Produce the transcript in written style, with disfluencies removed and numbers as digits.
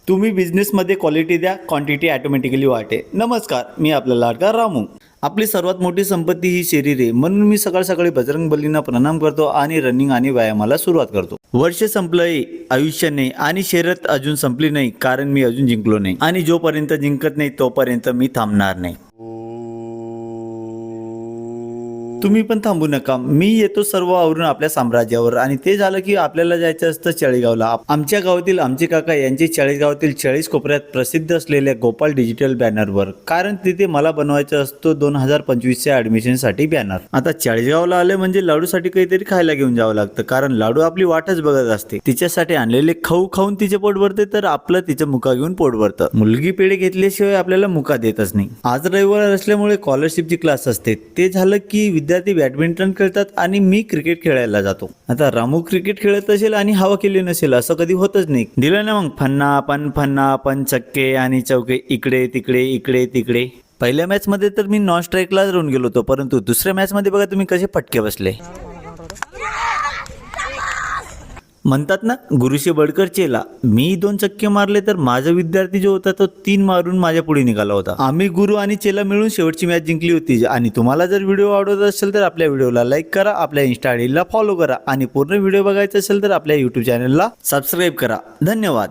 तुम्ही बिझनेसमध्ये क्वालिटी द्या, क्वांटिटी ऑटोमॅटिकली वाढते. नमस्कार, मी आपला लाडका रामू. आपली सर्वात मोठी संपत्ती ही शरीर आहे, म्हणून मी सकाळ सकाळी बजरंग बलींना प्रणाम करतो आणि रनिंग आणि व्यायामाला सुरुवात करतो. वर्ष संपलंय, आयुष्य नाही आणि शर्यत अजून संपली नाही, कारण मी अजून जिंकलो नाही आणि जोपर्यंत जिंकत नाही तोपर्यंत मी थांबणार नाही. तुम्ही पण थांबू नका. मी येतो सर्व आवरून आपल्या साम्राज्यावर आणि ते झालं की आपल्याला जायचं असतं चाळीसगावला. आमच्या गावातील आमचे काका यांचे चाळीसगावातील 40 कोपऱ्यात प्रसिद्ध असलेल्या गोपाल डिजिटल बॅनरवर, कारण तिथे मला बनवायचा असतो 2025च्या ॲडमिशनसाठी बॅनर. आता चाळीसगावला आले म्हणजे लाडूसाठी काहीतरी खायला घेऊन जावं लागतं, कारण लाडू आपली वाटच बघत असते. तिच्यासाठी आणलेले खाऊ खाऊन तिचे पोट भरते, तर आपलं तिचं मुका घेऊन पोट भरतं. मुलगी पेढे घेतल्याशिवाय आपल्याला मुका देतच नाही. आज रविवार असल्यामुळे स्कॉलरशिपची क्लास असते. ते झालं की विद्यार्थी बॅडमिंटन खेळतात आणि मी क्रिकेट खेळायला जातो. आता रामू क्रिकेट खेळत असेल आणि हवा केली नसेल, असं कधी होतच नाही. दिलं ना मग फन्ना पण चक्के आणि चौके, इकडे तिकडे इकडे तिकडे. पहिल्या मॅच मध्ये तर मी नॉन स्ट्राईकला राहून गेलो होतो, परंतु दुसऱ्या मॅच मध्ये बघा तुम्ही कसे फटके बसले. म्हणतात ना, गुरुशी बडकर चेला. मी 2 चक्के मारले तर माझा विद्यार्थी जो होता तो 3 मारून माझ्या पुढे निघाला होता. आम्ही गुरु आणि चेला मिळून शेवटची मॅच जिंकली होती. आणि तुम्हाला जर व्हिडिओ आवडत असेल तर आपल्या व्हिडिओला लाईक करा, आपल्या इन्स्टा आयडीला फॉलो करा आणि पूर्ण व्हिडिओ बघायचा असेल तर आपल्या यूट्यूब चॅनलला सबस्क्राईब करा. धन्यवाद.